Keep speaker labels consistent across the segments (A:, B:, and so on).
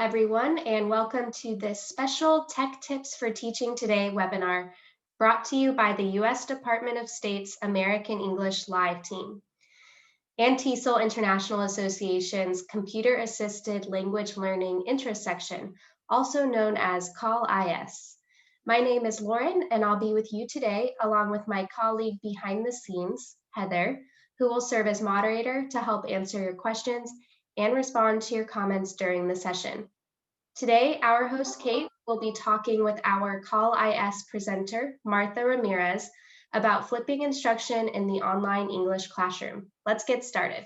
A: everyone, and welcome to this special Tech Tips for Teaching Today webinar brought to you by the U.S. Department of State's American English Live team and TESOL International Association's Computer Assisted Language Learning Interest Section, also known as Call IS. My name is Lauren, and I'll be with you today along with my colleague behind the scenes, Heather, who will serve as moderator to help answer your questions and respond to your comments during the session. Today, our host, Kate, will be talking with our Call IS presenter, Martha Ramirez, about flipping instruction in the online English classroom. Let's get started.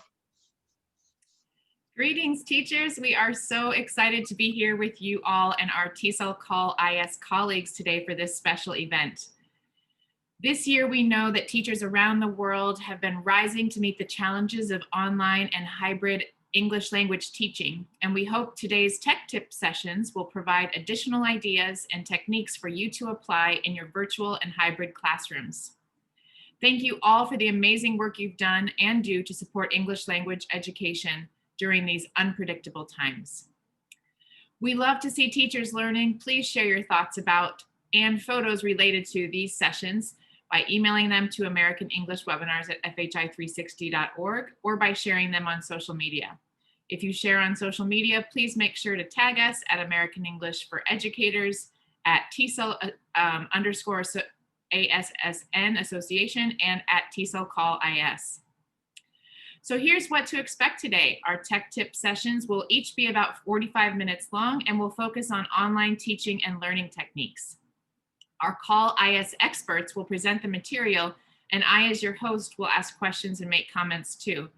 B: Greetings, teachers. We are so excited to be here with you all and our TESOL Call IS colleagues today for this special event. This year, we know that teachers around the world have been rising to meet the challenges of online and hybrid English language teaching, and we hope today's tech tip sessions will provide additional ideas and techniques for you to apply in your virtual and hybrid classrooms. Thank you all for the amazing work you've done and do to support English language education during these unpredictable times. We love to see teachers learning. Please share your thoughts about and photos related to these sessions by emailing them to americanenglishwebinars@fhi360.org or by sharing them on social media. If you share on social media, please make sure to tag us at American English for Educators, at TESOL _ASSN Association, and at TESOL Call IS. So here's what to expect today. Our tech tip sessions will each be about 45 minutes long and will focus on online teaching and learning techniques. Our Call IS experts will present the material, and I, as your host, will ask questions and make comments too.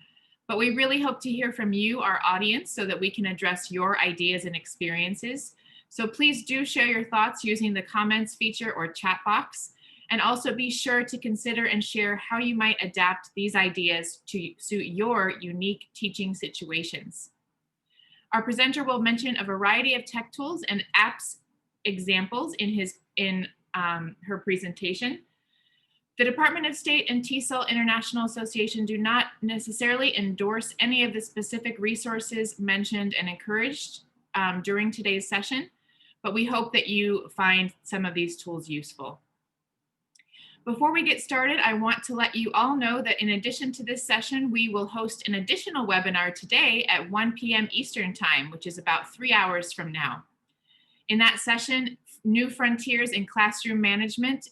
B: But we really hope to hear from you, our audience, so that we can address your ideas and experiences. So please do share your thoughts using the comments feature or chat box, and also be sure to consider and share how you might adapt these ideas to suit your unique teaching situations. Our presenter will mention a variety of tech tools and apps examples in her presentation. The Department of State and TESOL International Association do not necessarily endorse any of the specific resources mentioned and encouraged during today's session, but we hope that you find some of these tools useful. Before we get started, I want to let you all know that in addition to this session, we will host an additional webinar today at 1 p.m. Eastern Time, which is about 3 hours from now. In that session, New Frontiers in Classroom Management,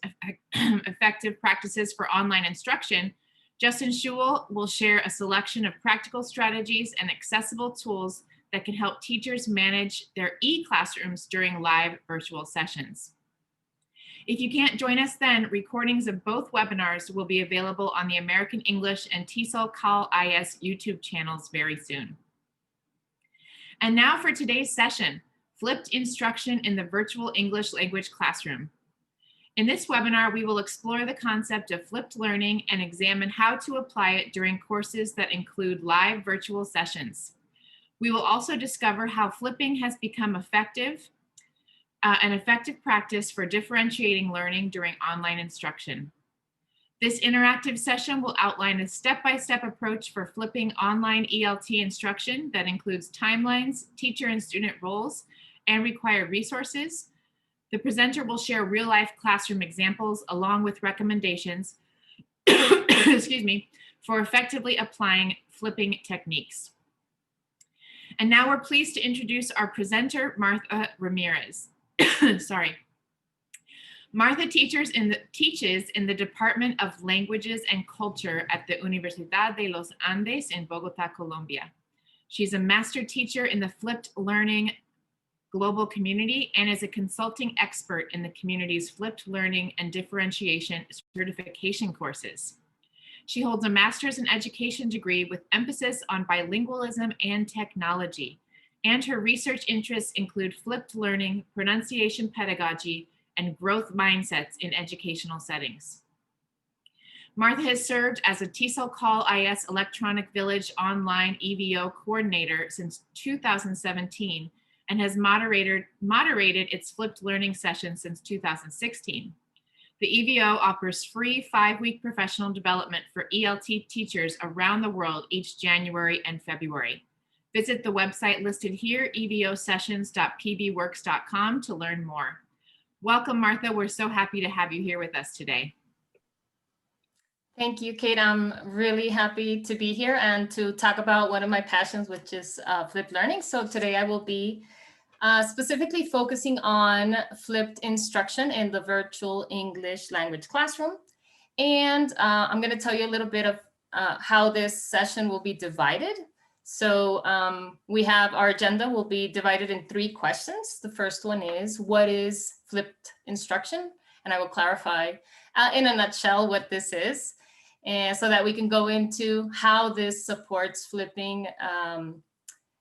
B: Effective Practices for Online Instruction, Justin Schewel will share a selection of practical strategies and accessible tools that can help teachers manage their e-classrooms during live virtual sessions. If you can't join us then, recordings of both webinars will be available on the American English and TESOL Call IS YouTube channels very soon. And now for today's session, Flipped Instruction in the Virtual English Language Classroom. In this webinar, we will explore the concept of flipped learning and examine how to apply it during courses that include live virtual sessions. We will also discover how flipping has become an effective practice for differentiating learning during online instruction. This interactive session will outline a step-by-step approach for flipping online ELT instruction that includes timelines, teacher and student roles, and required resources. The presenter will share real-life classroom examples along with recommendations excuse me, for effectively applying flipping techniques. And now we're pleased to introduce our presenter, Martha Ramirez. Sorry. Martha teaches in the Department of Languages and Culture at the Universidad de los Andes in Bogota, Colombia. She's a master teacher in the flipped learning global community and is a consulting expert in the community's flipped learning and differentiation certification courses. She holds a master's in education degree with emphasis on bilingualism and technology, and her research interests include flipped learning, pronunciation pedagogy, and growth mindsets in educational settings. Martha has served as a TESOL Call IS Electronic Village Online EVO coordinator since 2017 and has moderated its flipped learning session since 2016. The EVO offers free 5-week professional development for ELT teachers around the world each January and February. Visit the website listed here, evosessions.pbworks.com, to learn more. Welcome, Martha. We're so happy to have you here with us today.
C: Thank you, Kate. I'm really happy to be here and to talk about one of my passions, which is flipped learning. So today I will be specifically focusing on flipped instruction in the virtual English language classroom. And I'm going to tell you a little bit of how this session will be divided. So we have our agenda will be divided in 3 questions. The first one is, what is flipped instruction? And I will clarify in a nutshell what this is, and so that we can go into how this supports flipping,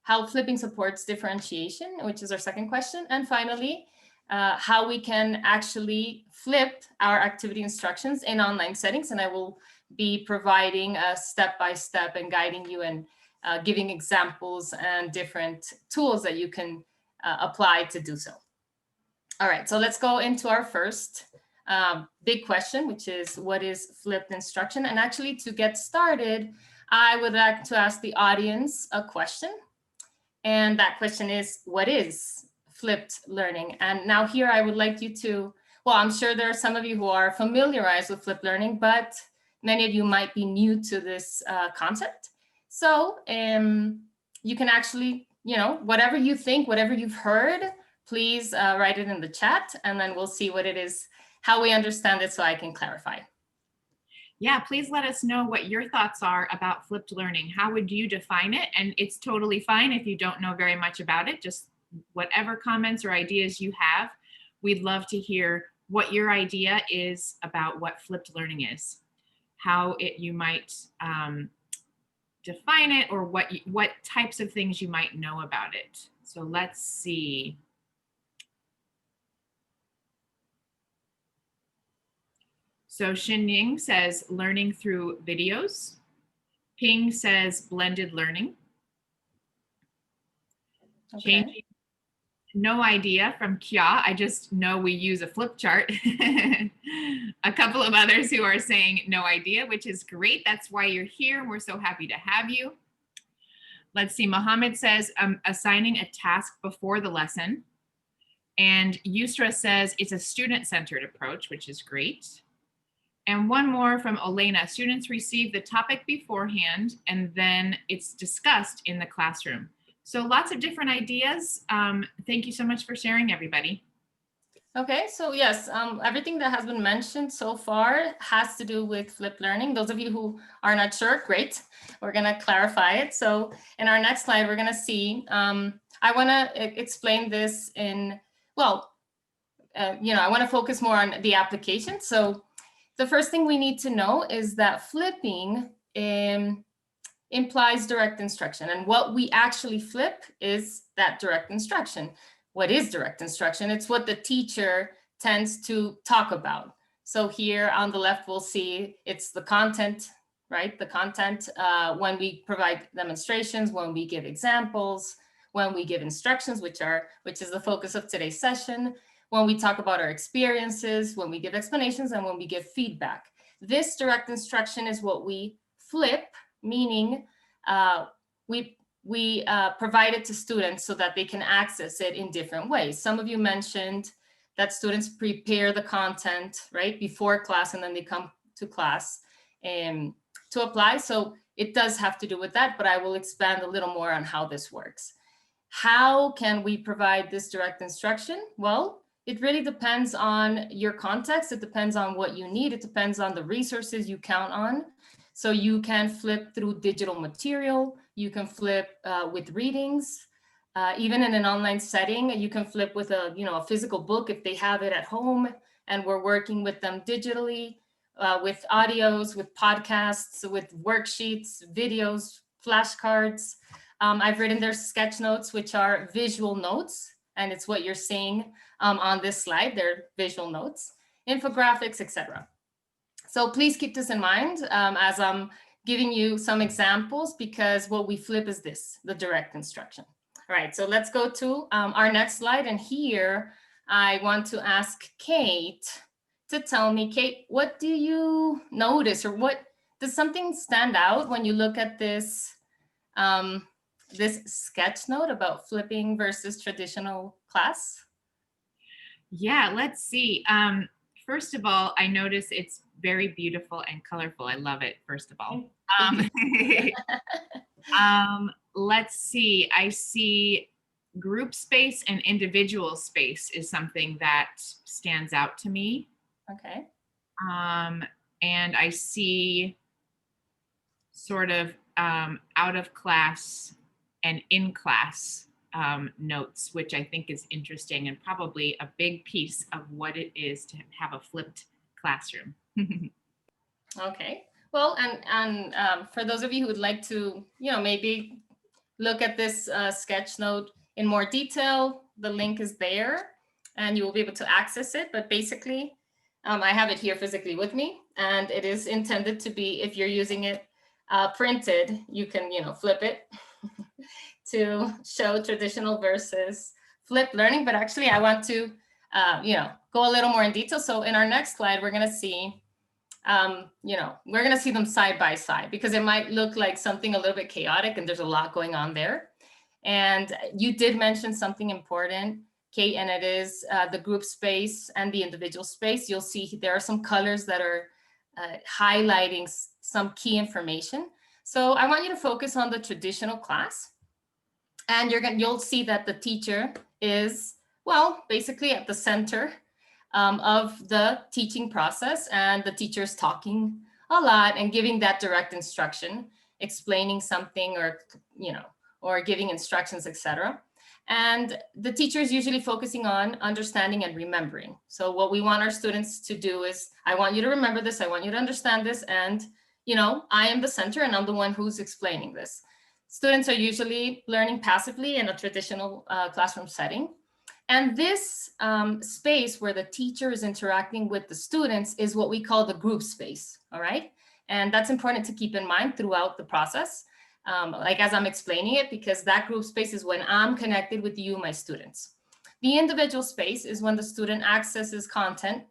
C: how flipping supports differentiation, which is our second question. And finally, how we can actually flip our activity instructions in online settings. And I will be providing a step-by-step and guiding you and giving examples and different tools that you can apply to do so. All right, so let's go into our first big question, which is, what is flipped instruction? And actually, to get started, I would like to ask the audience a question. And that question is, what is flipped learning? And now here I would like you to, well, I'm sure there are some of you who are familiarized with flipped learning, but many of you might be new to this concept. So you can actually, whatever you think, whatever you've heard, please write it in the chat, and then we'll see what it is, how we understand it, so I can clarify.
B: Yeah, please let us know what your thoughts are about flipped learning. How would you define it? And it's totally fine if you don't know very much about it. Just whatever comments or ideas you have, we'd love to hear what your idea is about what flipped learning is, how you might define it, or what types of things you might know about it. So let's see. So Xinying says learning through videos. Ping says blended learning.
C: Okay.
B: Changing, no idea from Kia. I just know we use a flip chart. A couple of others who are saying no idea, which is great. That's why you're here. We're so happy to have you. Let's see. Mohammed says assigning a task before the lesson. And Yusra says it's a student-centered approach, which is great. And one more from Elena. Students receive the topic beforehand, and then it's discussed in the classroom. So lots of different ideas. Thank you so much for sharing, everybody.
C: Okay, so yes, everything that has been mentioned so far has to do with flipped learning. Those of you who are not sure, great. We're gonna clarify it. So in our next slide, we're gonna see, I wanna explain this in, well, I wanna focus more on the application. So the first thing we need to know is that flipping implies direct instruction. And what we actually flip is that direct instruction. What is direct instruction? It's what the teacher tends to talk about. So here on the left, we'll see it's the content, right? The content when we provide demonstrations, when we give examples, when we give instructions, which is the focus of today's session, when we talk about our experiences, when we give explanations, and when we give feedback. This direct instruction is what we flip, meaning we provide it to students so that they can access it in different ways. Some of you mentioned that students prepare the content, right, before class, and then they come to class to apply. So it does have to do with that, but I will expand a little more on how this works. How can we provide this direct instruction? Well, it really depends on your context. It depends on what you need. It depends on the resources you count on. So you can flip through digital material. You can flip with readings. Even in an online setting, you can flip with a physical book if they have it at home, and we're working with them digitally, with audios, with podcasts, with worksheets, videos, flashcards. I've written their sketch notes, which are visual notes, and it's what you're seeing on this slide. They're visual notes, infographics, etc. So please keep this in mind as I'm giving you some examples, because what we flip is this, the direct instruction. All right, so let's go to our next slide. And here I want to ask Kate to tell me, Kate, what do you notice, or what does something stand out when you look at this this sketch note about flipping versus traditional class?
B: Yeah, let's see. First of all, I notice it's very beautiful and colorful. I love it, first of all. Let's see. I see group space and individual space is something that stands out to me.
C: Okay.
B: And I see sort of out of class and in class notes, which I think is interesting and probably a big piece of what it is to have a flipped classroom.
C: Okay. Well, and for those of you who would like to, maybe look at this sketch note in more detail, the link is there and you will be able to access it. But basically, I have it here physically with me, and it is intended to be, if you're using it printed, you can, flip it to show traditional versus flipped learning. But actually, I want to, go a little more in detail. So in our next slide, we're going to see we're going to see them side by side, because it might look like something a little bit chaotic and there's a lot going on there. And you did mention something important, Kate, and it is the group space and the individual space. You'll see there are some colors that are highlighting some key information. So I want you to focus on the traditional class, and you'll see that the teacher is, well, basically at the center of the teaching process, and the teacher is talking a lot and giving that direct instruction, explaining something, or giving instructions, etc. And the teacher is usually focusing on understanding and remembering. So what we want our students to do is, I want you to remember this, I want you to understand this, and I am the center and I'm the one who's explaining this. Students are usually learning passively in a traditional classroom setting. And this space where the teacher is interacting with the students is what we call the group space, all right? And that's important to keep in mind throughout the process, like as I'm explaining it, because that group space is when I'm connected with you, my students. The individual space is when the student accesses content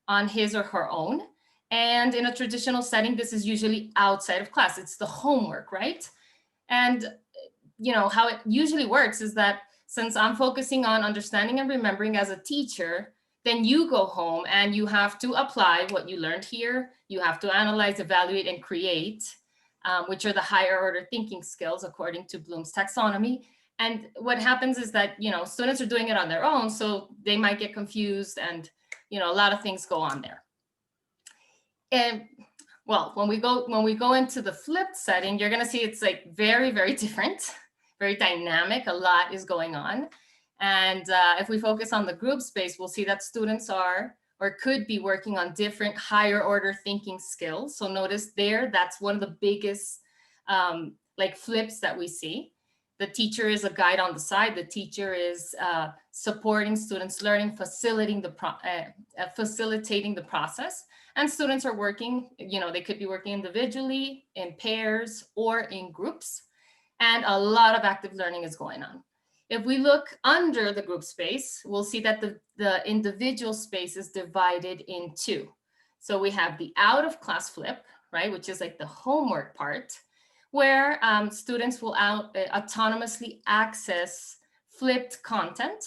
C: on his or her own. And in a traditional setting, this is usually outside of class. It's the homework, right? And how it usually works is that since I'm focusing on understanding and remembering as a teacher, then you go home and you have to apply what you learned here. You have to analyze, evaluate, and create, which are the higher order thinking skills according to Bloom's taxonomy. And what happens is that, students are doing it on their own, so they might get confused, and, a lot of things go on there. And well, when we go into the flipped setting, you're gonna see it's like very, very different, very dynamic. A lot is going on. And if we focus on the group space, we'll see that students are or could be working on different higher order thinking skills. So notice there, that's one of the biggest like flips that we see. The teacher is a guide on the side. The teacher is supporting students' learning, facilitating the process. And students are working, they could be working individually, in pairs, or in groups. And a lot of active learning is going on. If we look under the group space, we'll see that the individual space is divided in two. So we have the out of class flip, right, which is like the homework part, where students will autonomously access flipped content,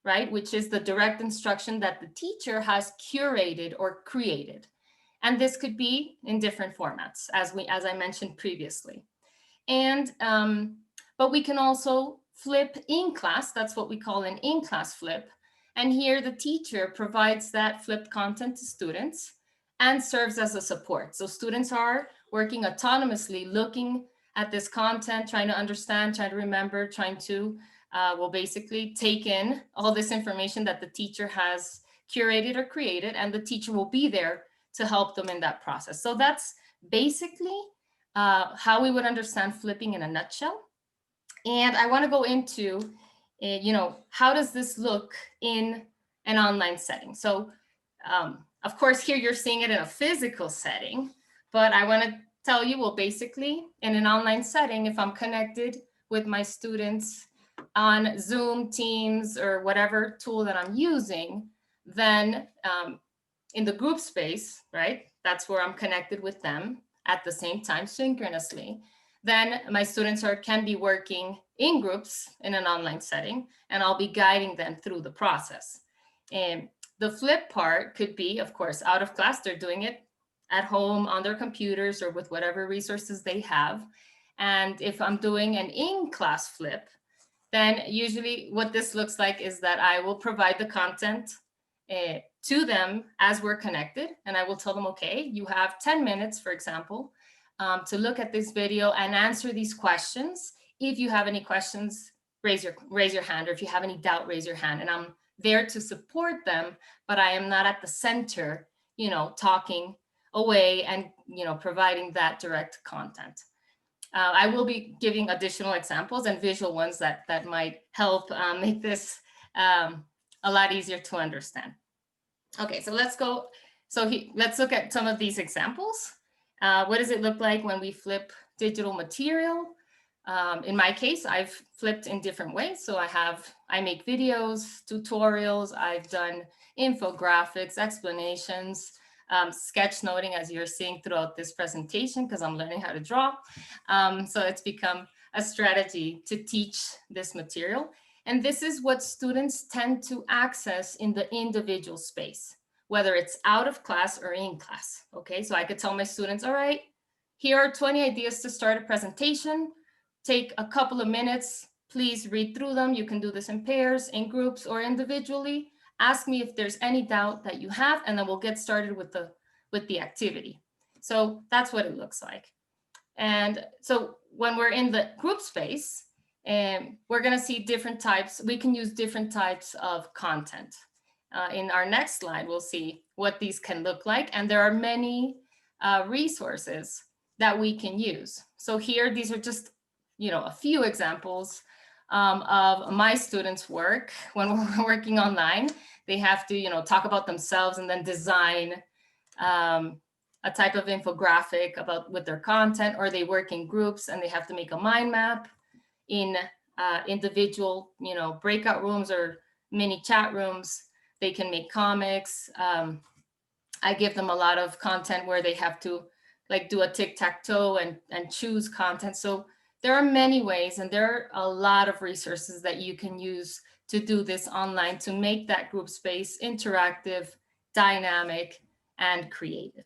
C: right, which is the direct instruction that the teacher has curated or created. And this could be in different formats, as I mentioned previously. And but we can also flip in class. That's what we call an in-class flip. And here the teacher provides that flipped content to students and serves as a support. So students are working autonomously, looking at this content, trying to understand, trying to remember, trying to will basically take in all this information that the teacher has curated or created, and the teacher will be there to help them in that process. So that's basically how we would understand flipping in a nutshell. And I want to go into, how does this look in an online setting? So of course, here you're seeing it in a physical setting, but I want to tell you, well, basically in an online setting, if I'm connected with my students on Zoom, Teams, or whatever tool that I'm using, then in the group space, right, that's where I'm connected with them at the same time synchronously, then my students can be working in groups in an online setting, and I'll be guiding them through the process. And the flip part could be, of course, out of class, they're doing it at home on their computers or with whatever resources they have. And if I'm doing an in-class flip, then usually what this looks like is that I will provide the content to them as we're connected. And I will tell them, okay, you have 10 minutes, for example, to look at this video and answer these questions. If you have any questions, raise your hand, or if you have any doubt, raise your hand. And I'm there to support them, but I am not at the center, talking away and, providing that direct content. I will be giving additional examples and visual ones that might help make this a lot easier to understand. Okay, so let's go. Let's look at some of these examples. What does it look like when we flip digital material? In my case, I've flipped in different ways. So I make videos, tutorials, I've done infographics, explanations, sketchnoting, as you're seeing throughout this presentation, because I'm learning how to draw. So it's become a strategy to teach this material. And this is what students tend to access in the individual space, whether it's out of class or in class. Okay, so I could tell my students, all right, here are 20 ideas to start a presentation. Take a couple of minutes, please read through them. You can do this in pairs, in groups, or individually. Ask me if there's any doubt that you have, and then we'll get started with the activity. So that's what it looks like. And so when we're in the group space, we're gonna see different types. We can use different types of content. In our next slide, we'll see what these can look like. And there are many resources that we can use. So here, these are just a few examples of my students' work. When we're working online, they have to talk about themselves and then design a type of infographic with their content, or they work in groups and they have to make a mind map in individual breakout rooms or mini chat rooms. They can make comics. I give them a lot of content where they have to do a tic-tac-toe and choose content. So there are many ways, and there are a lot of resources that you can use to do this online to make that group space interactive, dynamic, and creative.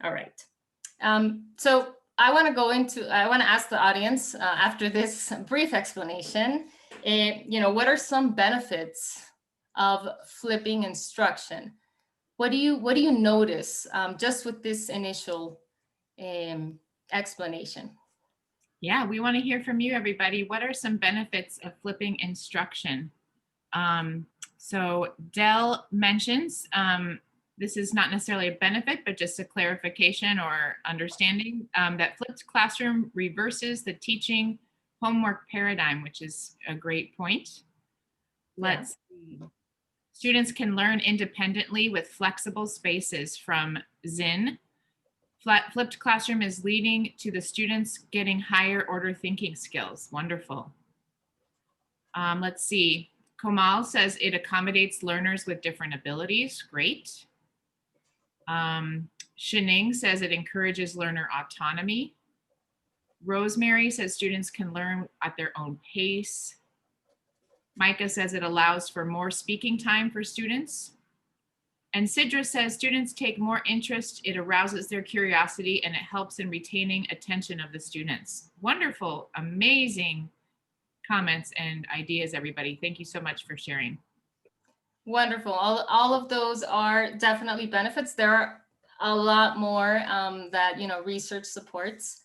C: All right. So I want to ask the audience after this brief explanation, what are some benefits of flipping instruction? What do you notice just with this initial explanation?
B: Yeah, we want to hear from you, everybody. What are some benefits of flipping instruction? So Dell mentions, this is not necessarily a benefit, but just a clarification or understanding that flipped classroom reverses the teaching homework paradigm, which is a great point. Let's see. Students can learn independently with flexible spaces from Zinn. Flipped classroom is leading to the students getting higher order thinking skills. Wonderful. Let's see. Komal says it accommodates learners with different abilities. Great. Shining says it encourages learner autonomy. Rosemary says students can learn at their own pace. Micah says it allows for more speaking time for students. And Sidra says students take more interest, it arouses their curiosity, and it helps in retaining attention of the students. Wonderful, amazing comments and ideas, everybody. Thank you so much for sharing.
C: Wonderful. All of those are definitely benefits. There are a lot more that research supports.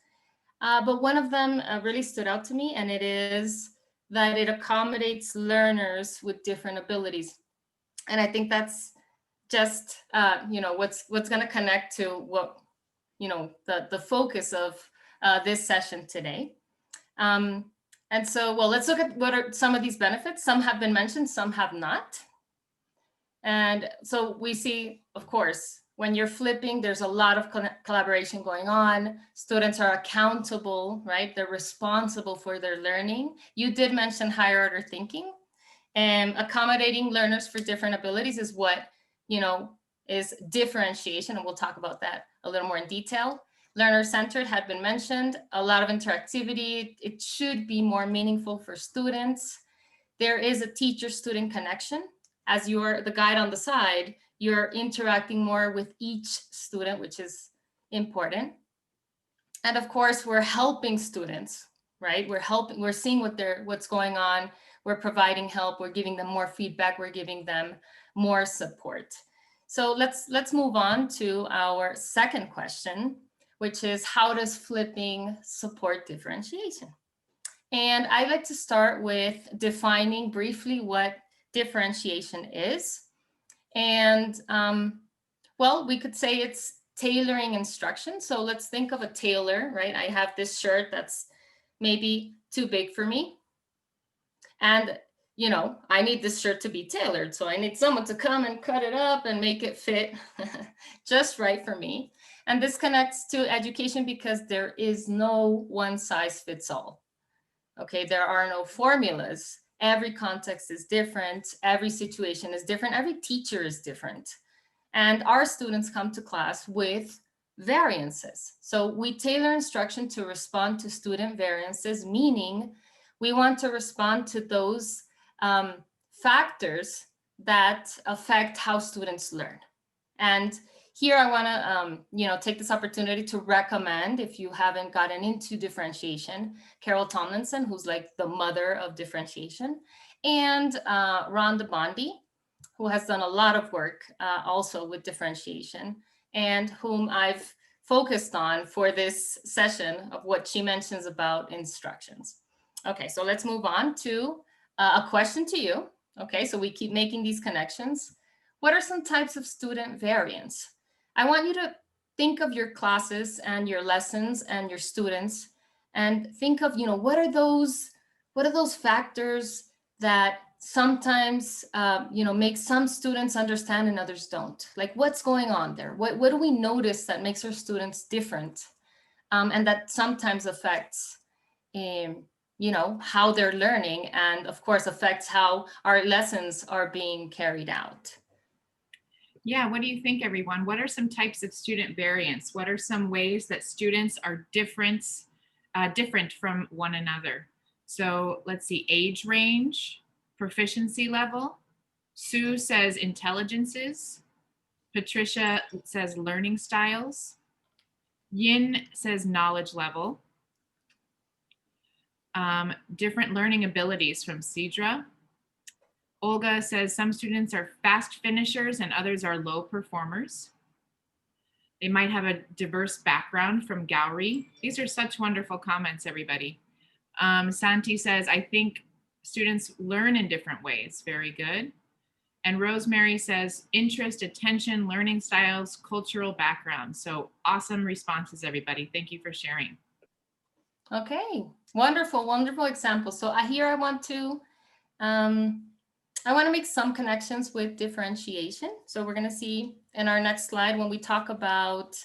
C: But one of them really stood out to me, and it is that it accommodates learners with different abilities. And I think that's just what's going to connect to what the focus of this session today. And so, well, let's look at what are some of these benefits. Some have been mentioned, some have not. And so we see, of course, when you're flipping, there's a lot of collaboration going on. Students are accountable, right? They're responsible for their learning. You did mention higher order thinking, and accommodating learners for different abilities is what, is differentiation. And we'll talk about that a little more in detail. Learner-centered had been mentioned, a lot of interactivity. It should be more meaningful for students. There is a teacher-student connection. As you're the guide on the side, you're interacting more with each student, which is important. And of course, we're helping students, right? We're seeing what's going on. We're providing help. We're giving them more feedback. We're giving them more support. So let's move on to our second question, which is, how does flipping support differentiation? And I'd like to start with defining briefly what differentiation is. And well, we could say it's tailoring instruction. So let's think of a tailor, right? I have this shirt that's maybe too big for me. And, you know, I need this shirt to be tailored. So I need someone to come and cut it up and make it fit just right for me. And this connects to education because there is no one size fits all. Okay, there are no formulas. Every context is different. Every situation is different. Every teacher is different. And our students come to class with variances. So we tailor instruction to respond to student variances, meaning we want to respond to those factors that affect how students learn. And here I want to take this opportunity to recommend, if you haven't gotten into differentiation, Carol Tomlinson, who's like the mother of differentiation, and Rhonda Bondi, who has done a lot of work also with differentiation, and whom I've focused on for this session of what she mentions about instructions. Okay, so let's move on to a question to you. Okay, so we keep making these connections. What are some types of student variance? I want you to think of your classes and your lessons and your students, and think of, what are those factors that sometimes make some students understand and others don't? Like, what's going on there? What do we notice that makes our students different, and that sometimes affects how they're learning, and of course affects how our lessons are being carried out?
B: Yeah, what do you think, everyone? What are some types of student variance? What are some ways that students are different from one another? So let's see, age range, proficiency level. Sue says intelligences. Patricia says learning styles. Yin says knowledge level. Different learning abilities from Cedra. Olga says some students are fast finishers and others are low performers. They might have a diverse background from Gowrie. These are such wonderful comments, everybody. Santi says, I think students learn in different ways. Very good. And Rosemary says, interest, attention, learning styles, cultural background. So awesome responses, everybody. Thank you for sharing.
C: Okay, wonderful, wonderful example. So here I want to make some connections with differentiation. So we're going to see in our next slide when we talk about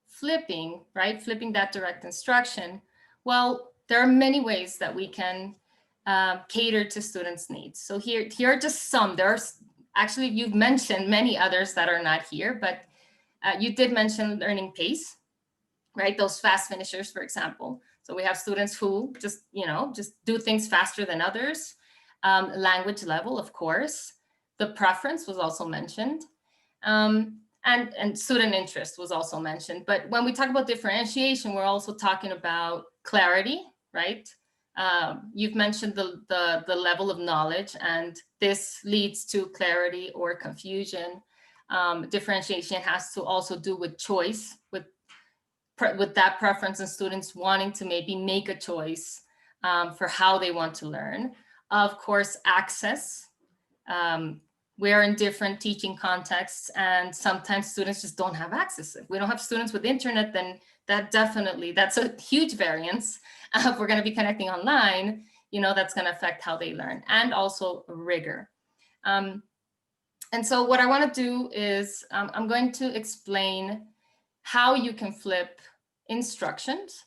C: flipping, right? Flipping that direct instruction. Well, there are many ways that we can cater to students' needs. So here are just some. There's actually, you've mentioned many others that are not here, but you did mention learning pace, right? Those fast finishers, for example. So we have students who just do things faster than others. Language level, of course. The preference was also mentioned. And student interest was also mentioned. But when we talk about differentiation, we're also talking about clarity, right? You've mentioned the level of knowledge, and this leads to clarity or confusion. Differentiation has to also do with choice, with that preference and students wanting to maybe make a choice for how they want to learn. Of course, access. We're in different teaching contexts, and sometimes students just don't have access. If we don't have students with internet, then that's a huge variance. If we're going to be connecting online, that's going to affect how they learn, and also rigor. And so what I want to do is I'm going to explain how you can flip instructions,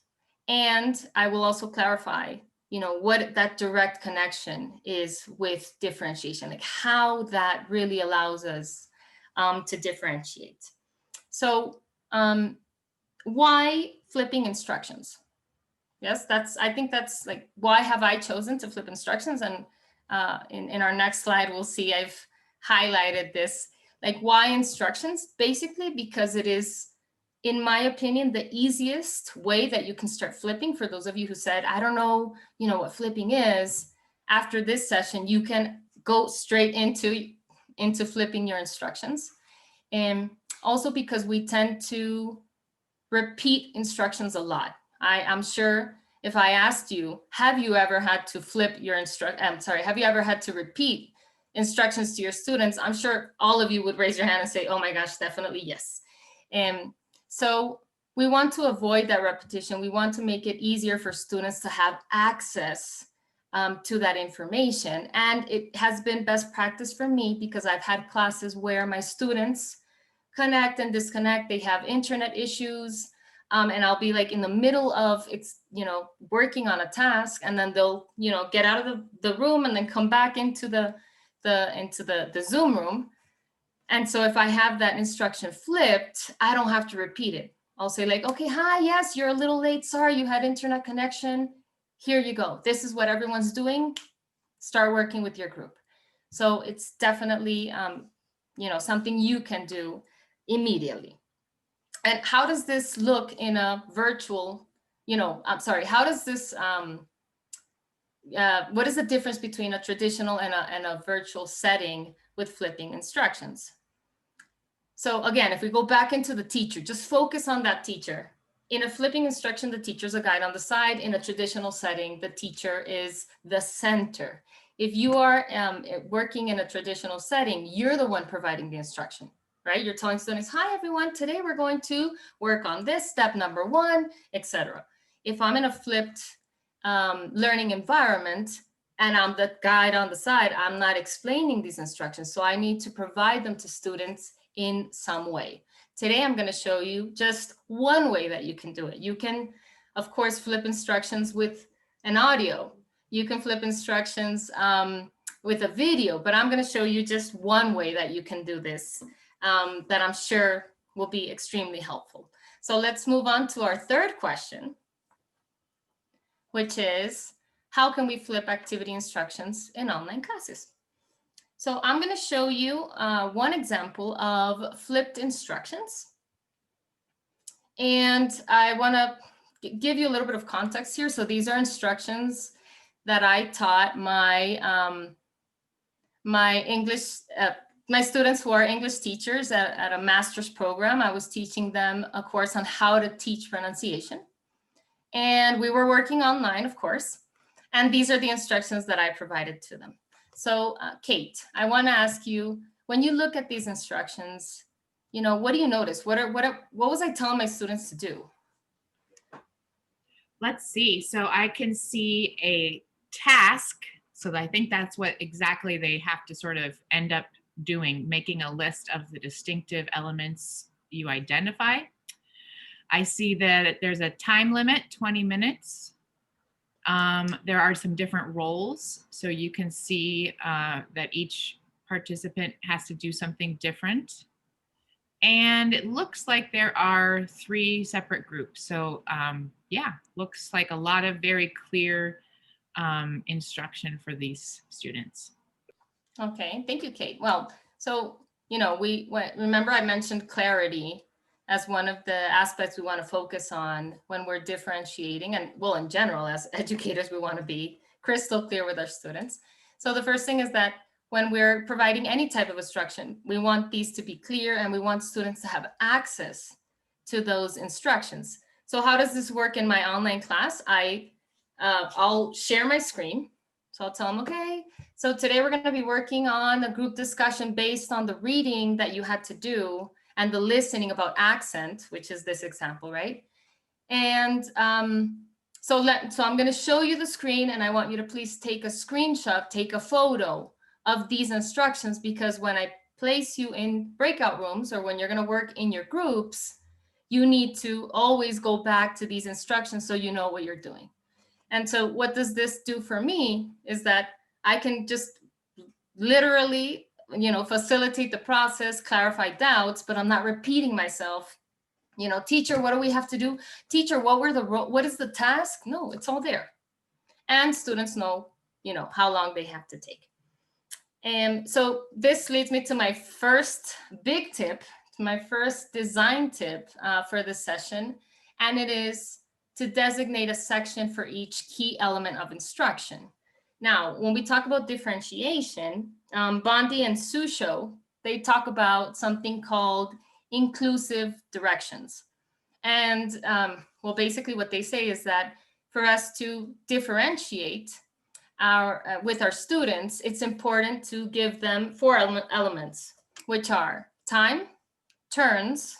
C: and I will also clarify what that direct connection is with differentiation, like how that really allows us to differentiate. So why flipping instructions? Yes, I think that's like, why have I chosen to flip instructions? And in our next slide, we'll see I've highlighted this. Like, why instructions? Basically, because it is, in my opinion, the easiest way that you can start flipping. For those of you who said, I don't know, what flipping is, after this session, you can go straight into flipping your instructions. And also because we tend to repeat instructions a lot. I'm sure if I asked you, have you ever had to flip your have you ever had to repeat instructions to your students? I'm sure all of you would raise your hand and say, oh my gosh, definitely yes. And so we want to avoid that repetition. We want to make it easier for students to have access to that information. And it has been best practice for me because I've had classes where my students connect and disconnect. They have internet issues. And I'll be like in the middle of, working on a task, and then they'll, get out of the room and then come back into the Zoom room. And so if I have that instruction flipped, I don't have to repeat it. I'll say like, okay, hi, yes, you're a little late. Sorry, you had internet connection. Here you go. This is what everyone's doing. Start working with your group. So it's definitely, something you can do immediately. And how does this look in a virtual, how does this, what is the difference between a traditional and a virtual setting with flipping instructions? So again, if we go back into the teacher, just focus on that teacher. In a flipping instruction, the teacher's a guide on the side. In a traditional setting, the teacher is the center. If you are working in a traditional setting, you're the one providing the instruction, right? You're telling students, hi, everyone, today we're going to work on this, step number 1, etc. If I'm in a flipped learning environment and I'm the guide on the side, I'm not explaining these instructions. So I need to provide them to students in some way. Today, I'm going to show you just one way that you can do it. You can, of course, flip instructions with an audio. You can flip instructions with a video, but I'm going to show you just one way that you can do this that I'm sure will be extremely helpful. So let's move on to our third question, which is, how can we flip activity instructions in online classes? So I'm going to show you one example of flipped instructions. And I want to give you a little bit of context here. So these are instructions that I taught my my students who are English teachers at a master's program. I was teaching them a course on how to teach pronunciation. And we were working online, of course. And these are the instructions that I provided to them. So Kate, I want to ask you, when you look at these instructions, what do you notice? What was I telling my students to do?
B: Let's see. So I can see a task. So I think that's what exactly they have to sort of end up doing, making a list of the distinctive elements you identify. I see that there's a time limit, 20 minutes. There are some different roles. So you can see that each participant has to do something different. And it looks like there are 3 separate groups. So yeah, looks like a lot of very clear instruction for these students.
C: Okay, thank you, Kate. Well, so, remember I mentioned clarity as one of the aspects we want to focus on when we're differentiating, and well, in general, as educators, we want to be crystal clear with our students. So the first thing is that when we're providing any type of instruction, we want these to be clear and we want students to have access to those instructions. So how does this work in my online class? I'll share my screen. So I'll tell them, okay, so today we're going to be working on a group discussion based on the reading that you had to do and the listening about accent, which is this example, right? And so I'm going to show you the screen, and I want you to please take a screenshot, take a photo of these instructions, because when I place you in breakout rooms or when you're going to work in your groups, you need to always go back to these instructions so you know what you're doing. And so what does this do for me is that I can just literally, facilitate the process, clarify doubts, but I'm not repeating myself You know, teacher, what do we have to do? Teacher, what is the task? No, it's all there. And students know, you know, how long they have to take. And so this leads me to my first big tip, to my first design tip for this session. And it is to designate a section for each key element of instruction. Now, when we talk about differentiation, Bondi and Susho, they talk about something called inclusive directions. And well, basically what they say is that for us to differentiate with our students, it's important to give them 4 elements, which are time, turns,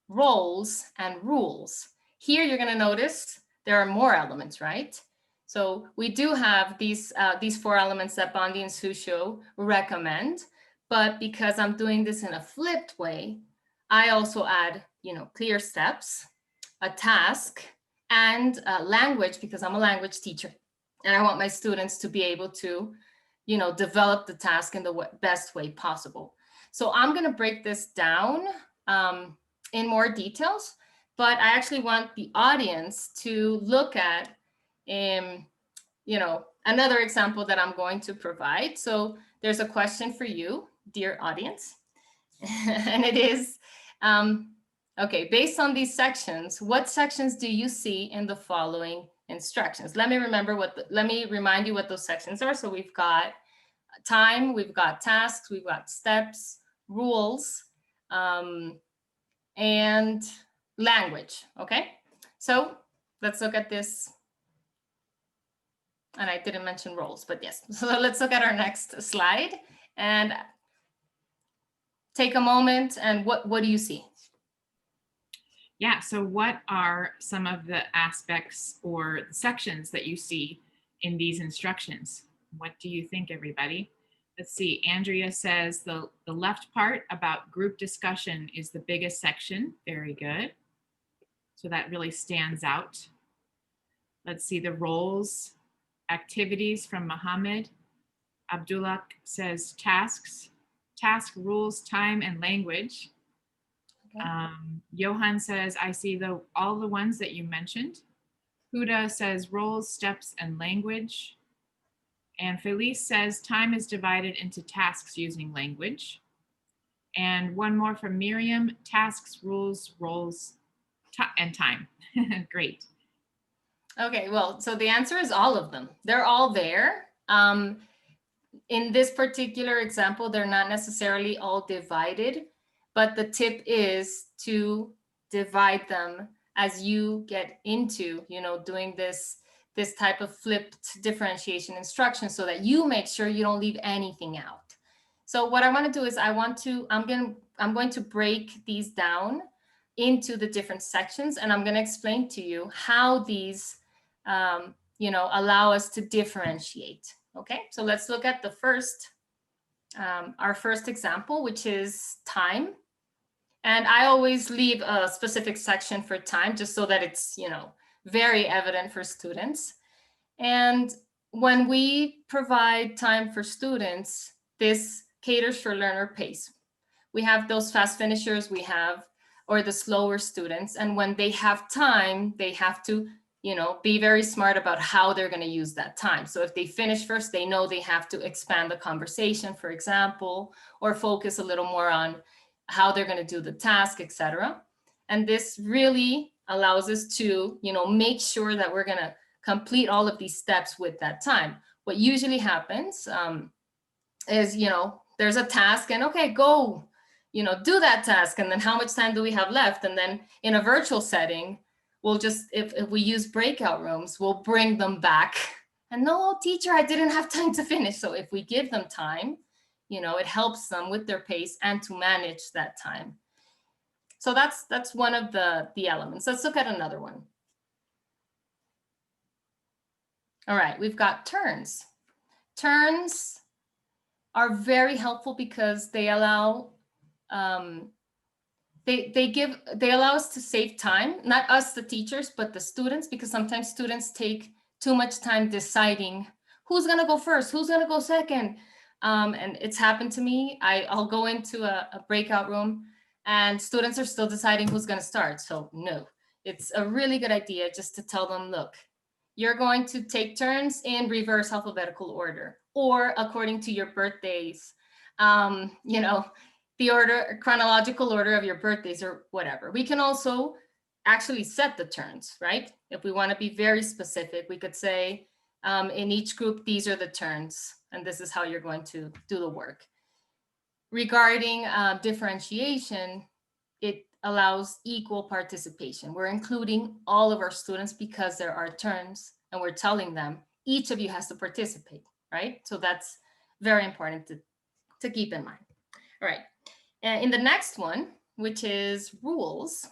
C: roles, and rules. Here you're going to notice there are more elements, right? So we do have these 4 elements that Bondi and Susho recommend, but because I'm doing this in a flipped way, I also add, you know, clear steps, a task, and language, because I'm a language teacher and I want my students to be able to, you know, develop the task in the best way possible. So I'm going to break this down in more details, but I actually want the audience to look at, you know, another example that I'm going to provide. So there's a question for you, dear audience, and it is, okay, based on these sections, what sections do you see in the following instructions? Let me remind you what those sections are. So we've got time, we've got tasks, we've got steps, rules, and language. Okay, so let's look at this. And I didn't mention roles, but yes. So let's look at our next slide and take a moment. And what do you see?
B: Yeah, so what are some of the aspects or sections that you see in these instructions? What do you think, everybody? Let's see, Andrea says the left part about group discussion is the biggest section. Very good. So that really stands out. Let's see the roles, activities from Mohammed. Abdullah says tasks, task, rules, time, and language. Okay. Johan says, I see all the ones that you mentioned. Huda says roles, steps, and language. And Felice says time is divided into tasks using language. And one more from Miriam, tasks, rules, roles, and time. Great.
C: Okay, well, so the answer is all of them. They're all there. In this particular example, they're not necessarily all divided, but the tip is to divide them as you get into, you know, doing this type of flipped differentiation instruction so that you make sure you don't leave anything out. So what I want to do is I'm going to break these down into the different sections, and I'm going to explain to you how these you know, allow us to differentiate. Okay, so let's look at the first, our first example, which is time. And I always leave a specific section for time just so that it's, you know, very evident for students. And when we provide time for students, this caters for learner pace. We have those fast finishers, or the slower students. And when they have time, they have to, you know, be very smart about how they're going to use that time. So if they finish first, they know they have to expand the conversation, for example, or focus a little more on how they're going to do the task, etc. And this really allows us to, you know, make sure that we're going to complete all of these steps with that time. What usually happens is, you know, there's a task and okay, go, you know, do that task. And then how much time do we have left? And then in a virtual setting, we'll just, if we use breakout rooms, we'll bring them back. And no, teacher, I didn't have time to finish. So if we give them time, you know, it helps them with their pace and to manage that time. So that's one of the elements. Let's look at another one. All right, we've got turns. Turns are very helpful because they allow they allow us to save time, not us, the teachers, but the students, because sometimes students take too much time deciding who's going to go first, who's going to go second. And it's happened to me. I'll go into a breakout room and students are still deciding who's going to start. So no, it's a really good idea just to tell them, look, you're going to take turns in reverse alphabetical order, or according to your birthdays, you know, the order, chronological order of your birthdays or whatever. We can also actually set the turns, right? If we want to be very specific, we could say in each group, these are the turns, and this is how you're going to do the work. Regarding differentiation, it allows equal participation. We're including all of our students because there are turns, and we're telling them each of you has to participate, right? So that's very important to keep in mind. All right, and in the next one, which is rules.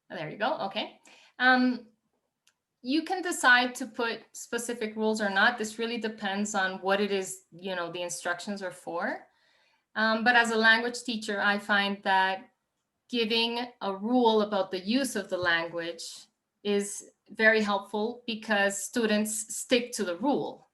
C: There you go, okay. You can decide to put specific rules or not. This really depends on what it is, you know, the instructions are for. But as a language teacher, I find that giving a rule about the use of the language is very helpful because students stick to the rule.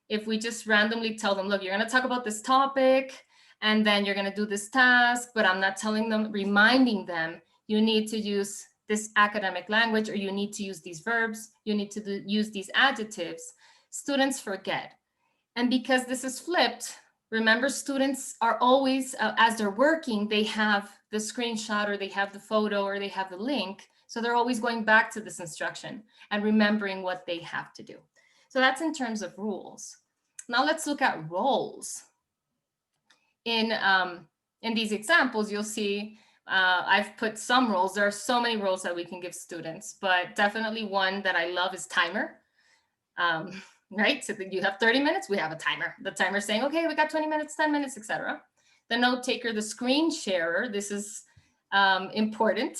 C: If we just randomly tell them, look, you're going to talk about this topic, and then you're going to do this task, but I'm not telling them, reminding them, you need to use this academic language, or you need to use these verbs, you need to use these adjectives, students forget. And because this is flipped, remember, students are always, as they're working, they have the screenshot, or they have the photo, or they have the link. So they're always going back to this instruction and remembering what they have to do. So that's in terms of rules. Now let's look at roles. In these examples, you'll see I've put some roles. There are so many roles that we can give students, but definitely one that I love is timer. Right? So you have 30 minutes, we have a timer. The timer saying, okay, we got 20 minutes, 10 minutes, etc. The note taker, the screen sharer, this is important.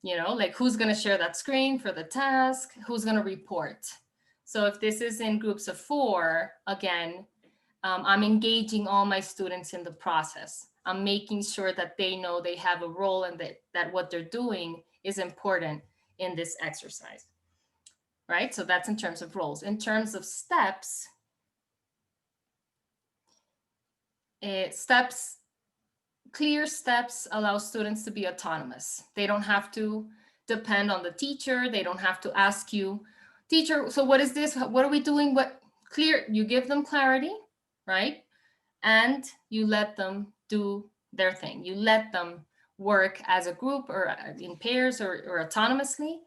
C: You know, like who's going to share that screen for the task, who's going to report. So if this is in groups of 4, again, I'm engaging all my students in the process. I'm making sure that they know they have a role and that what they're doing is important in this exercise. Right? So that's in terms of roles. In terms of steps, clear steps allow students to be autonomous. They don't have to depend on the teacher. They don't have to ask you, teacher, so what is this? What are we doing? What clear? You give them clarity, right? And you let them do their thing. You let them work as a group or in pairs or autonomously.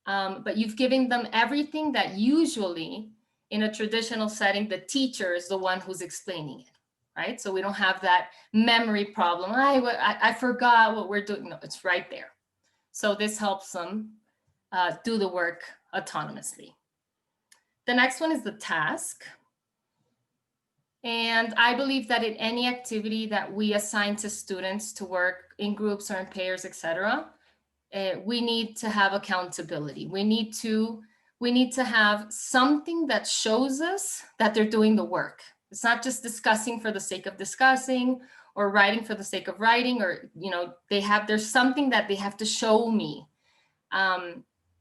C: But you've given them everything that usually in a traditional setting, the teacher is the one who's explaining it, right? So we don't have that memory problem. I forgot what we're doing. No, it's right there. So this helps them do the work autonomously. The next one is the task. And I believe that in any activity that we assign to students to work in groups or in pairs, etc., we need to have accountability. We need to have something that shows us that they're doing the work. It's not just discussing for the sake of discussing or writing for the sake of writing, or, you know, there's something that they have to show me,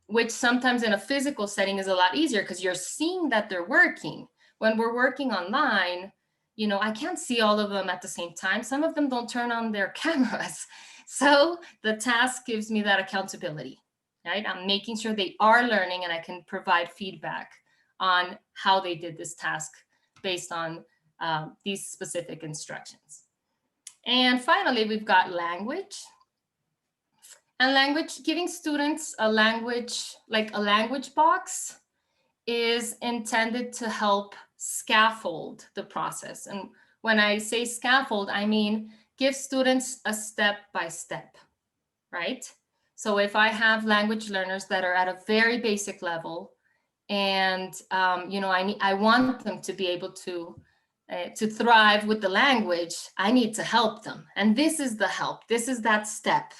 C: which sometimes in a physical setting is a lot easier because you're seeing that they're working. When we're working online, you know, I can't see all of them at the same time. Some of them don't turn on their cameras. So the task gives me that accountability, right? I'm making sure they are learning and I can provide feedback on how they did this task based on these specific instructions. And finally, we've got language. And language, giving students a language, like a language box, is intended to help scaffold the process. And when I say scaffold, I mean give students a step-by-step, right? So if I have language learners that are at a very basic level, and you know, I want them to be able to thrive with the language, I need to help them. And this is the help. This is that step.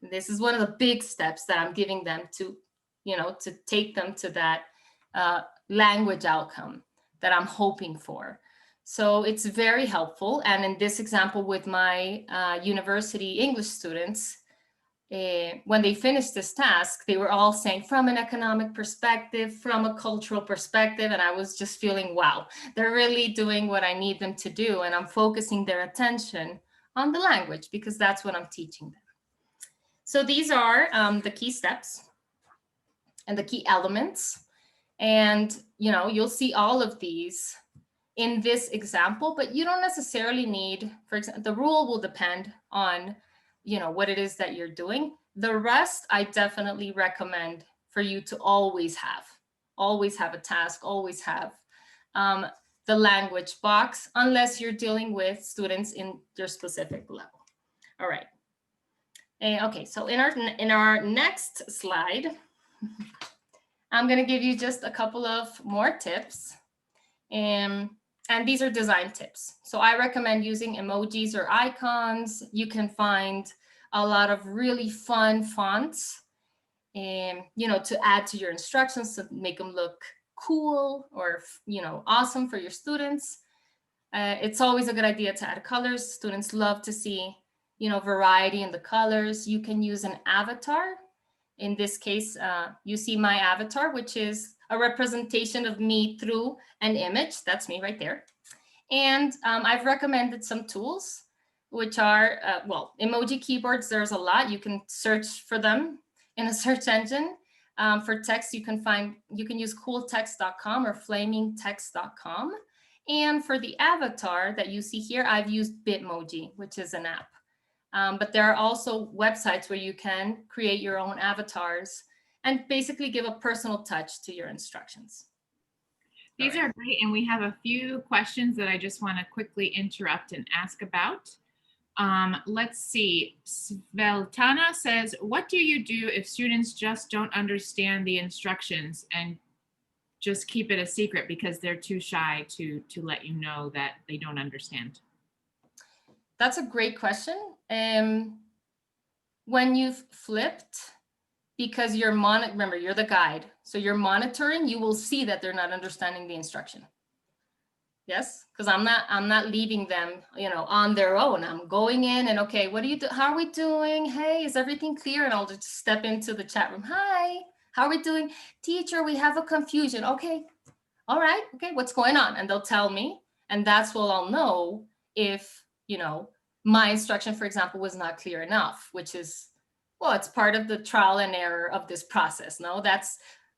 C: This is one of the big steps that I'm giving them to, you know, to take them to that language outcome that I'm hoping for. So it's very helpful. And in this example with my university English students, when they finished this task, they were all saying from an economic perspective, from a cultural perspective, and I was just feeling, wow, they're really doing what I need them to do, and I'm focusing their attention on the language because that's what I'm teaching them. So these are the key steps and the key elements, and you'll see all of these in this example, but you don't necessarily need, for example, the rule will depend on what it is that you're doing. The rest, I definitely recommend for you to always have a task, always have the language box, unless you're dealing with students in your specific level. All right. Okay, so in our next slide, I'm going to give you just a couple of more tips. And these are design tips. So I recommend using emojis or icons. You can find a lot of really fun fonts, to add to your instructions to make them look cool or, awesome for your students. It's always a good idea to add colors. Students love to see, variety in the colors. You can use an avatar. In this case, you see my avatar, which is a representation of me through an image. That's me right there. And I've recommended some tools, which are, emoji keyboards. There's a lot. You can search for them in a search engine. For text, you can use cooltext.com or flamingtext.com. And for the avatar that you see here, I've used Bitmoji, which is an app. But there are also websites where you can create your own avatars and basically give a personal touch to your instructions.
B: These are great, and we have a few questions that I just want to quickly interrupt and ask about. Let's see. Sveltana says, what do you do if students just don't understand the instructions and just keep it a secret because they're too shy to let you know that they don't understand?
C: That's a great question. When you've flipped, because remember, you're the guide. So you're monitoring, you will see that they're not understanding the instruction. Yes, because I'm not leaving them, on their own. I'm going in and, okay, what do you do? How are we doing? Hey, is everything clear? And I'll just step into the chat room. Hi, how are we doing? Teacher, we have a confusion. Okay, all right, okay, what's going on? And they'll tell me, and that's when I'll know if, my instruction, for example, was not clear enough, which is, well, it's part of the trial and error of this process. No,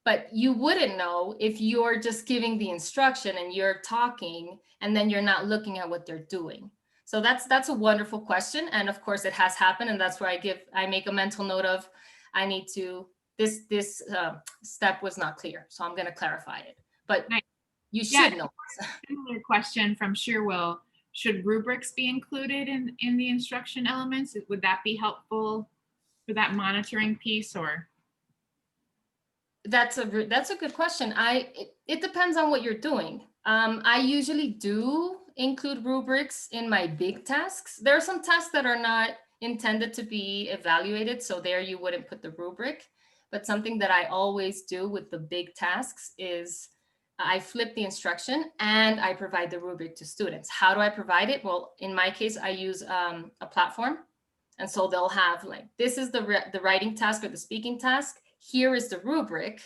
C: but you wouldn't know if you're just giving the instruction and you're talking and then you're not looking at what they're doing. So that's a wonderful question. And of course it has happened. And that's where I make a mental note of, this step was not clear. So I'm going to clarify it, but you should know.
B: Similar question from Sheerwill. Should rubrics be included in the instruction elements? Would that be helpful for that monitoring piece, or?
C: That's a good question. It depends on what you're doing. I usually do include rubrics in my big tasks. There are some tasks that are not intended to be evaluated, so there you wouldn't put the rubric. But something that I always do with the big tasks is I flip the instruction and I provide the rubric to students. How do I provide it? Well, in my case, I use a platform. And so they'll have this is the writing task or the speaking task. Here is the rubric.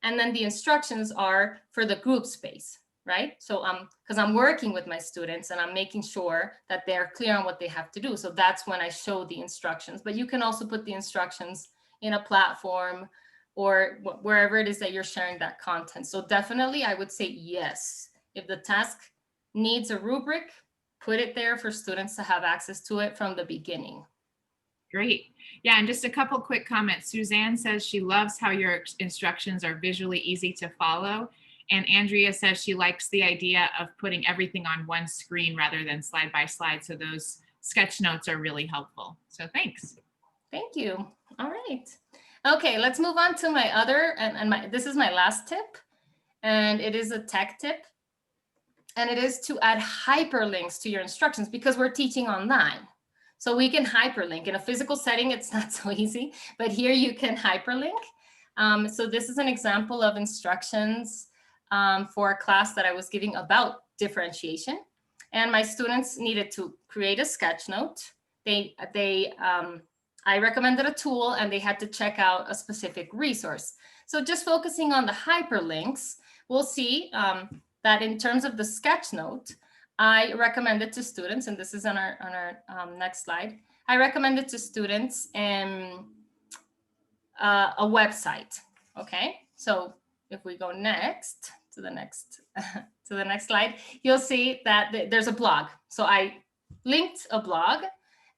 C: And then the instructions are for the group space, right? So because I'm working with my students and I'm making sure that they're clear on what they have to do. So that's when I show the instructions. But you can also put the instructions in a platform or wherever it is that you're sharing that content. So definitely I would say yes. If the task needs a rubric, put it there for students to have access to it from the beginning.
B: Great. Yeah, and just a couple quick comments. Suzanne says she loves how your instructions are visually easy to follow. And Andrea says she likes the idea of putting everything on one screen rather than slide by slide. So those sketch notes are really helpful. So thanks.
C: Thank you. All right. Okay, let's move on to my other, this is my last tip, and it is a tech tip. And it is to add hyperlinks to your instructions because we're teaching online. So we can hyperlink. In a physical setting, it's not so easy, but here you can hyperlink. So this is an example of instructions for a class that I was giving about differentiation. And my students needed to create a sketch note. They I recommended a tool and they had to check out a specific resource. So just focusing on the hyperlinks, we'll see that in terms of the sketch note, I recommended to students, and this is on our next slide, I recommended to students a website. Okay, so if we go next to the next to the next slide, you'll see that there's a blog. So I linked a blog,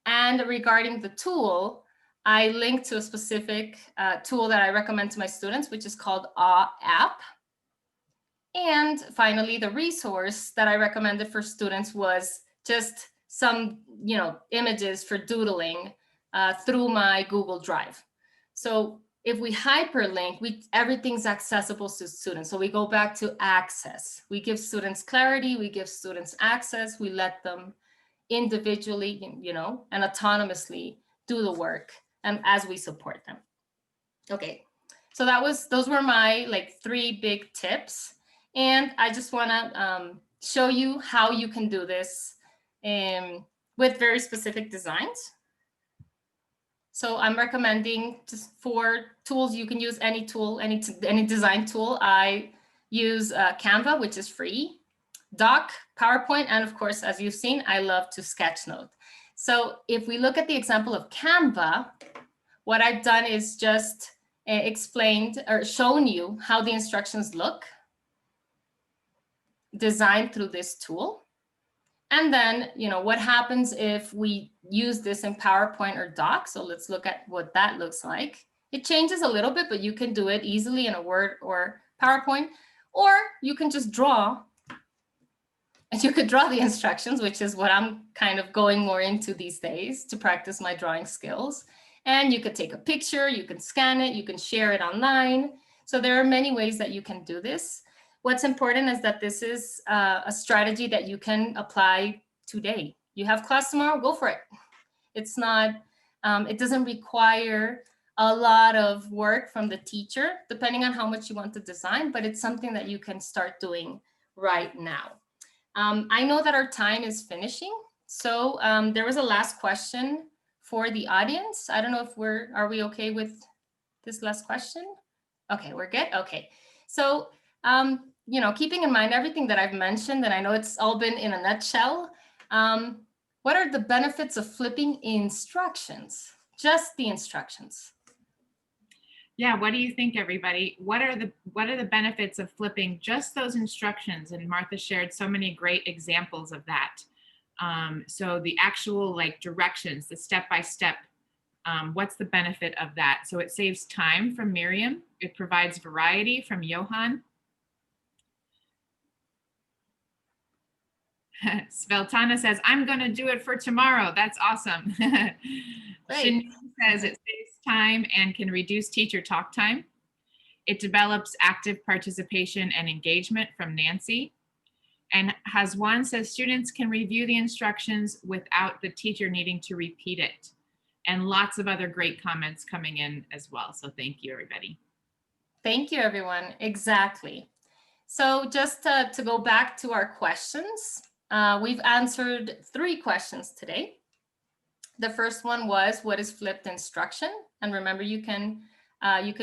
C: and regarding the tool, I linked to a specific tool that I recommend to my students, which is called app. And finally, the resource that I recommended for students was just some, images for doodling through my Google Drive. So if we hyperlink, everything's accessible to students. So we go back to access. We give students clarity, we give students access, we let them individually, and autonomously do the work, and as we support them. Okay, so those were my 3 big tips. And I just wanna show you how you can do this with very specific designs. So I'm recommending just 4 tools. You can use any tool, any design tool. I use Canva, which is free, Doc, PowerPoint, and of course, as you've seen, I love to sketchnote. So if we look at the example of Canva, what I've done is just explained or shown you how the instructions look designed through this tool. And then, what happens if we use this in PowerPoint or Doc? So let's look at what that looks like. It changes a little bit, but you can do it easily in a Word or PowerPoint, or you can just draw. And you could draw the instructions, which is what I'm kind of going more into these days to practice my drawing skills. And you could take a picture, you can scan it, you can share it online. So there are many ways that you can do this. What's important is that this is a strategy that you can apply today. You have class tomorrow, go for it. It's not, it doesn't require a lot of work from the teacher, depending on how much you want to design, but it's something that you can start doing right now. I know that our time is finishing. So there was a last question for the audience. I don't know if are we okay with this last question? Okay, we're good. Okay. So, keeping in mind everything that I've mentioned, and I know it's all been in a nutshell, what are the benefits of flipping instructions? Just the instructions.
B: Yeah, what do you think, everybody? What are the benefits of flipping just those instructions? And Martha shared so many great examples of that. So the actual directions, the step-by-step, what's the benefit of that? So it saves time from Miriam. It provides variety from Johan. Sveltana says, I'm going to do it for tomorrow. That's awesome. Shanine says it saves time and can reduce teacher talk time. It develops active participation and engagement from Nancy. And Hazwan says students can review the instructions without the teacher needing to repeat it. And lots of other great comments coming in as well. So thank you, everybody.
C: Thank you, everyone. Exactly. So just to go back to our questions, we've answered 3 questions today. The first one was, what is flipped instruction? And remember, you can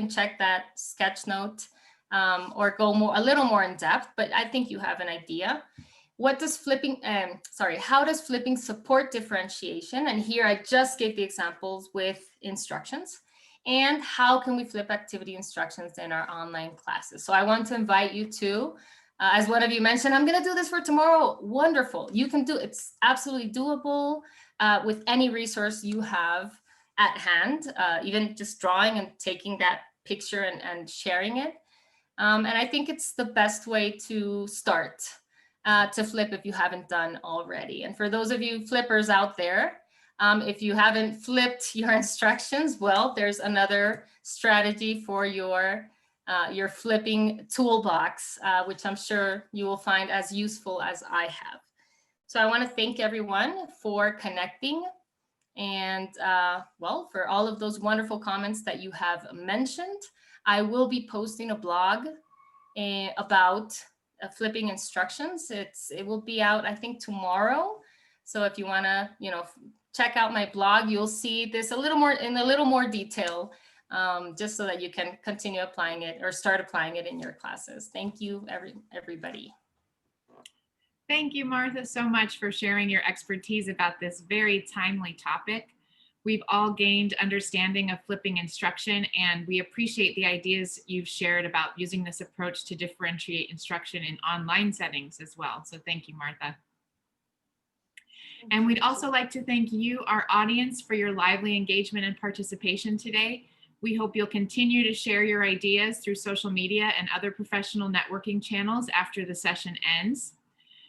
C: check that sketch note or go a little more in depth, but I think you have an idea. What does how does flipping support differentiation? And here I just gave the examples with instructions. And how can we flip activity instructions in our online classes? So I want to invite you to, as one of you mentioned, I'm going to do this for tomorrow. Wonderful. You can do it. It's absolutely doable with any resource you have at hand, even just drawing and taking that picture and sharing it. And I think it's the best way to start to flip if you haven't done already. And for those of you flippers out there, if you haven't flipped your instructions, well, there's another strategy for your flipping toolbox, which I'm sure you will find as useful as I have. So I want to thank everyone for connecting and, for all of those wonderful comments that you have mentioned. I will be posting a blog about flipping instructions. It will be out, I think, tomorrow. So if you want to, check out my blog. You'll see this a little more detail, just so that you can continue applying it or start applying it in your classes. Thank you, everybody.
B: Thank you, Martha, so much for sharing your expertise about this very timely topic. We've all gained understanding of flipping instruction, and we appreciate the ideas you've shared about using this approach to differentiate instruction in online settings as well. So thank you, Martha. And we'd also like to thank you, our audience, for your lively engagement and participation today. We hope you'll continue to share your ideas through social media and other professional networking channels after the session ends.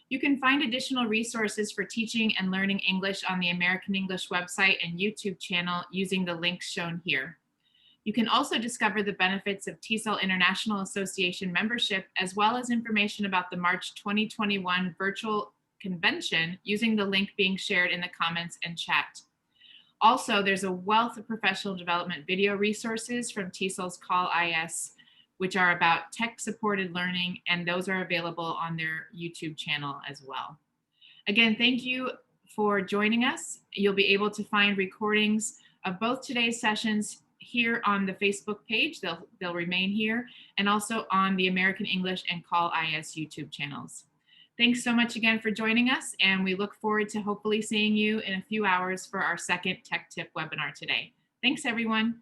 B: You can find additional resources for teaching and learning English on the American English website and YouTube channel using the links shown here. You can also discover the benefits of TESOL International Association membership, as well as information about the March 2021 virtual convention using the link being shared in the comments and chat. Also, there's a wealth of professional development video resources from TESOL's Call IS, which are about tech-supported learning, and those are available on their YouTube channel as well. Again, thank you for joining us. You'll be able to find recordings of both today's sessions here on the Facebook page. They'll remain here, and also on the American English and Call IS YouTube channels. Thanks so much again for joining us, and we look forward to hopefully seeing you in a few hours for our second Tech Tip webinar today. Thanks, everyone.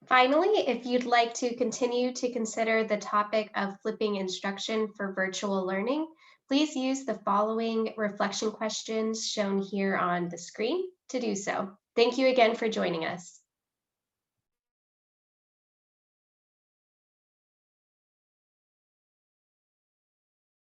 A: Finally, if you'd like to continue to consider the topic of flipping instruction for virtual learning, please use the following reflection questions shown here on the screen to do so. Thank you again for joining us.